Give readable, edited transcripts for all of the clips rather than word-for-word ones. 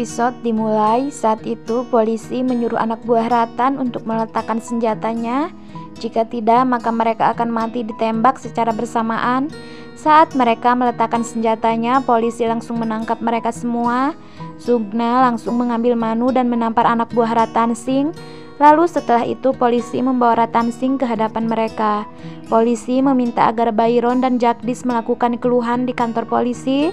Episode dimulai saat itu polisi menyuruh anak buah Rattan untuk meletakkan senjatanya. Jika tidak, maka mereka akan mati ditembak secara bersamaan. Saat mereka meletakkan senjatanya, polisi langsung menangkap mereka semua. Sugna langsung mengambil Manu dan menampar anak buah Rattan Singh. Lalu setelah itu polisi membawa Rattan Singh ke hadapan mereka. Polisi meminta agar Byron dan Jagdish melakukan keluhan di kantor polisi.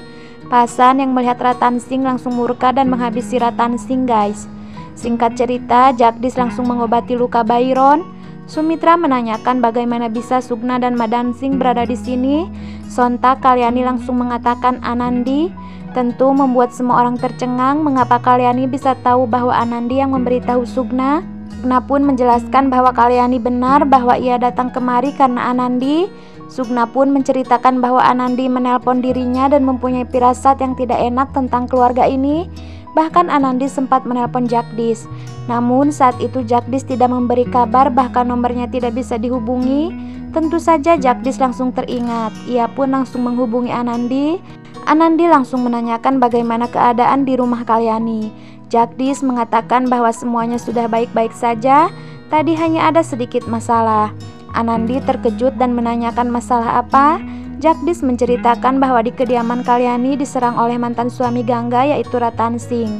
Pasan yang melihat Rattan Singh langsung murka dan menghabisi Rattan Singh, guys. Singkat cerita, Jagdish langsung mengobati luka Byron. Sumitra menanyakan bagaimana bisa Sugna dan Madan Singh berada di sini. Sontak Kalyani langsung mengatakan Anandi. Tentu membuat semua orang tercengang. Mengapa Kalyani bisa tahu bahwa Anandi yang memberitahu Sugna? Sugna pun menjelaskan bahwa Kalyani benar bahwa ia datang kemari karena Anandi. Sugna pun menceritakan bahwa Anandi menelpon dirinya dan mempunyai firasat yang tidak enak tentang keluarga ini. Bahkan Anandi sempat menelpon Jagdish. Namun saat itu Jagdish tidak memberi kabar, bahkan nomornya tidak bisa dihubungi. Tentu saja Jagdish langsung teringat. Ia pun langsung menghubungi Anandi. Anandi langsung menanyakan bagaimana keadaan di rumah Kalyani. Jagdish mengatakan bahwa semuanya sudah baik-baik saja. Tadi hanya ada sedikit masalah. Anandi terkejut dan menanyakan masalah apa. Jagdish menceritakan bahwa di kediaman Kalyani diserang oleh mantan suami Gangga, yaitu Rattan Singh.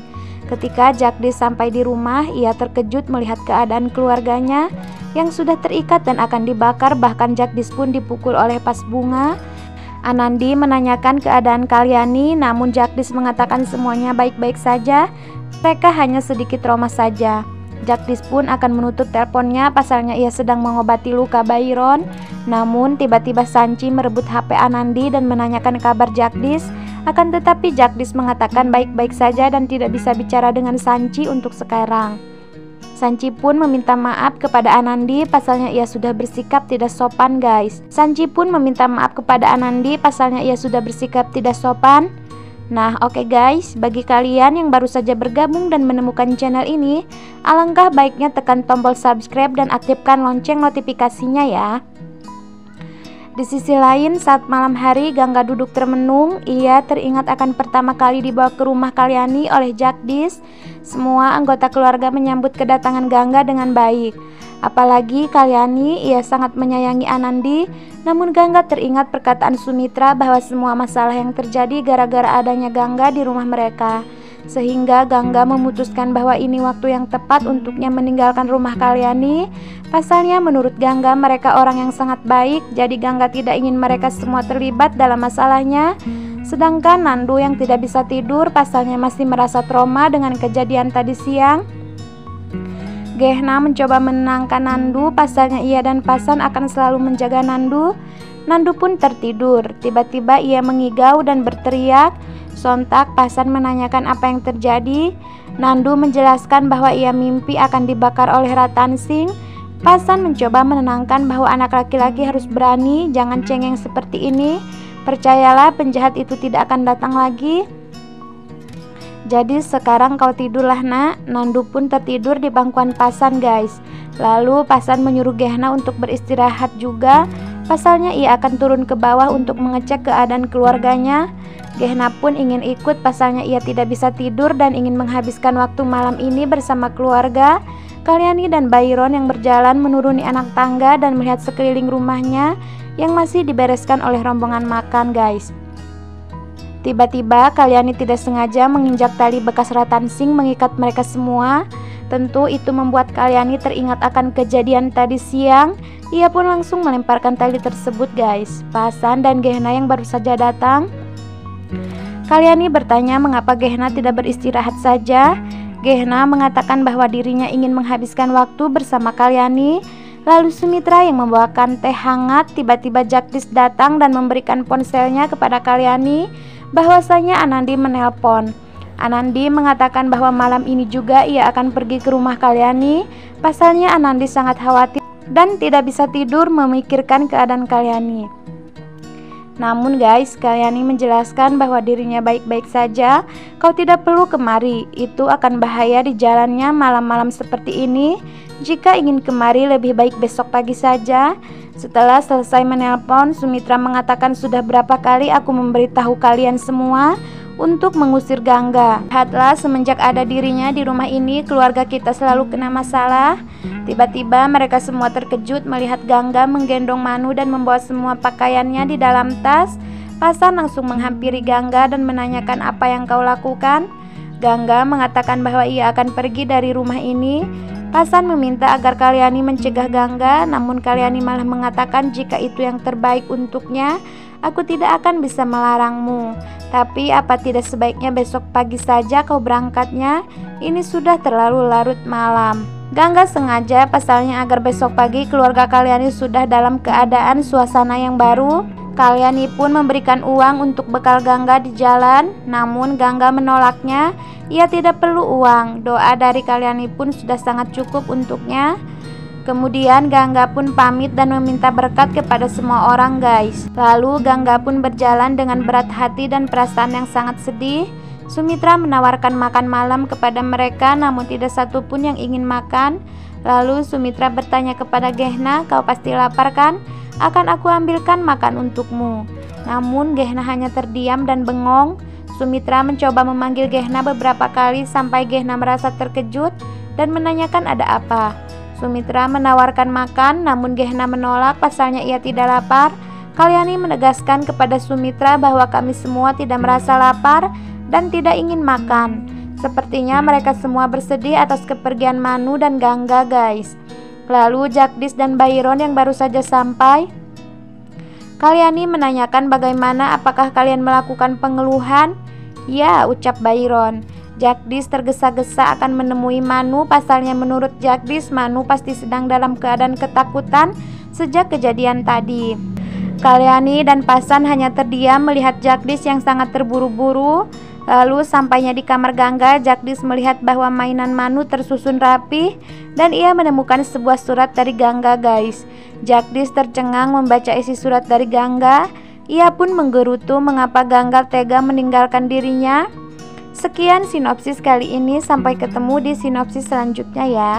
Ketika Jagdish sampai di rumah, ia terkejut melihat keadaan keluarganya yang sudah terikat dan akan dibakar. Bahkan Jagdish pun dipukul oleh Pas Bunga. Anandi menanyakan keadaan Kalyani, namun Jagdish mengatakan semuanya baik-baik saja. Mereka hanya sedikit trauma saja. Jagdish pun akan menutup teleponnya, pasalnya ia sedang mengobati luka Byron. Namun tiba-tiba Sanchi merebut HP Anandi dan menanyakan kabar Jagdish. Akan tetapi Jagdish mengatakan baik-baik saja dan tidak bisa bicara dengan Sanchi untuk sekarang. Sanchi pun meminta maaf kepada Anandi, pasalnya ia sudah bersikap tidak sopan, guys. Sanchi pun meminta maaf kepada Anandi, pasalnya ia sudah bersikap tidak sopan. Nah, oke guys, bagi kalian yang baru saja bergabung dan menemukan channel ini, alangkah baiknya tekan tombol subscribe dan aktifkan lonceng notifikasinya ya. Di sisi lain, saat malam hari Gangga duduk termenung, ia teringat akan pertama kali dibawa ke rumah Kalyani oleh Jagdish. Semua anggota keluarga menyambut kedatangan Gangga dengan baik. Apalagi Kalyani, ia sangat menyayangi Anandi. Namun Gangga teringat perkataan Sumitra bahwa semua masalah yang terjadi gara-gara adanya Gangga di rumah mereka. Sehingga Gangga memutuskan bahwa ini waktu yang tepat untuknya meninggalkan rumah Kalyani. Pasalnya menurut Gangga mereka orang yang sangat baik, jadi Gangga tidak ingin mereka semua terlibat dalam masalahnya. Sedangkan Nandu yang tidak bisa tidur, pasalnya masih merasa trauma dengan kejadian tadi siang. Gehna mencoba menenangkan Nandu, pasalnya ia dan Pasan akan selalu menjaga Nandu. Nandu pun tertidur. Tiba-tiba ia mengigau dan berteriak. Sontak Pasan menanyakan apa yang terjadi. Nandu menjelaskan bahwa ia mimpi akan dibakar oleh Rattan Singh. Pasan mencoba menenangkan bahwa anak laki-laki harus berani, jangan cengeng seperti ini. Percayalah, penjahat itu tidak akan datang lagi. Jadi sekarang kau tidurlah nak. Nandu pun tertidur di bangkuan Pasan, guys. Lalu Pasan menyuruh Gehna untuk beristirahat juga. Pasalnya ia akan turun ke bawah untuk mengecek keadaan keluarganya. Gehna pun ingin ikut, pasalnya ia tidak bisa tidur dan ingin menghabiskan waktu malam ini bersama keluarga. Kalyani dan Byron yang berjalan menuruni anak tangga dan melihat sekeliling rumahnya yang masih dibereskan oleh rombongan makan, guys. Tiba-tiba Kalyani tidak sengaja menginjak tali bekas Rattan Singh mengikat mereka semua. Tentu itu membuat Kalyani teringat akan kejadian tadi siang. Ia pun langsung melemparkan tali tersebut, guys. Pasan dan Gehna yang baru saja datang. Kalyani bertanya mengapa Gehna tidak beristirahat saja. Gehna mengatakan bahwa dirinya ingin menghabiskan waktu bersama Kalyani. Lalu Sumitra yang membawakan teh hangat. Tiba-tiba Jagdish datang dan memberikan ponselnya kepada Kalyani. Bahwasanya Anandi menelpon. Anandi mengatakan bahwa malam ini juga ia akan pergi ke rumah Kalyani. Pasalnya Anandi sangat khawatir dan tidak bisa tidur memikirkan keadaan Kalyani. Namun guys, Kalyani menjelaskan bahwa dirinya baik-baik saja. Kau tidak perlu kemari, itu akan bahaya di jalannya malam-malam seperti ini. Jika ingin kemari lebih baik besok pagi saja. Setelah selesai menelpon, Sumitra mengatakan sudah berapa kali aku memberitahu kalian semua untuk mengusir Gangga. Lihatlah, semenjak ada dirinya di rumah ini, keluarga kita selalu kena masalah. Tiba-tiba mereka semua terkejut melihat Gangga menggendong Manu dan membawa semua pakaiannya di dalam tas. Pasan langsung menghampiri Gangga dan menanyakan apa yang kau lakukan. Gangga mengatakan bahwa ia akan pergi dari rumah ini. Pasan meminta agar Kalyani mencegah Gangga, namun Kalyani malah mengatakan jika itu yang terbaik untuknya, aku tidak akan bisa melarangmu. Tapi apa tidak sebaiknya besok pagi saja kau berangkatnya? Ini sudah terlalu larut malam. Gangga sengaja pasalnya agar besok pagi keluarga Kalyani sudah dalam keadaan suasana yang baru. Kalyani pun memberikan uang untuk bekal Gangga di jalan, namun Gangga menolaknya. Ia tidak perlu uang, doa dari Kalyani pun sudah sangat cukup untuknya. Kemudian Gangga pun pamit dan meminta berkat kepada semua orang, guys. Lalu Gangga pun berjalan dengan berat hati dan perasaan yang sangat sedih. Sumitra menawarkan makan malam kepada mereka, namun tidak satu pun yang ingin makan. Lalu Sumitra bertanya kepada Gehna, kau pasti lapar kan? Akan aku ambilkan makan untukmu. Namun Gehna hanya terdiam dan bengong. Sumitra mencoba memanggil Gehna beberapa kali sampai Gehna merasa terkejut dan menanyakan ada apa. Sumitra menawarkan makan, namun Gehna menolak pasalnya ia tidak lapar. Kalyani menegaskan kepada Sumitra bahwa kami semua tidak merasa lapar dan tidak ingin makan. Sepertinya mereka semua bersedih atas kepergian Manu dan Gangga, guys. Lalu Jagdish dan Byron yang baru saja sampai. Kalyani menanyakan bagaimana, apakah kalian melakukan pengeluhan? Ya, ucap Byron. Jagdish tergesa-gesa akan menemui Manu, pasalnya menurut Jagdish Manu pasti sedang dalam keadaan ketakutan sejak kejadian tadi. Kalyani dan Pasan hanya terdiam melihat Jagdish yang sangat terburu-buru. Lalu sampainya di kamar Gangga, Jagdish melihat bahwa mainan Manu tersusun rapi dan ia menemukan sebuah surat dari Gangga, guys. Jagdish tercengang membaca isi surat dari Gangga. Ia pun menggerutu mengapa Gangga tega meninggalkan dirinya. Sekian sinopsis kali ini, sampai ketemu di sinopsis selanjutnya ya.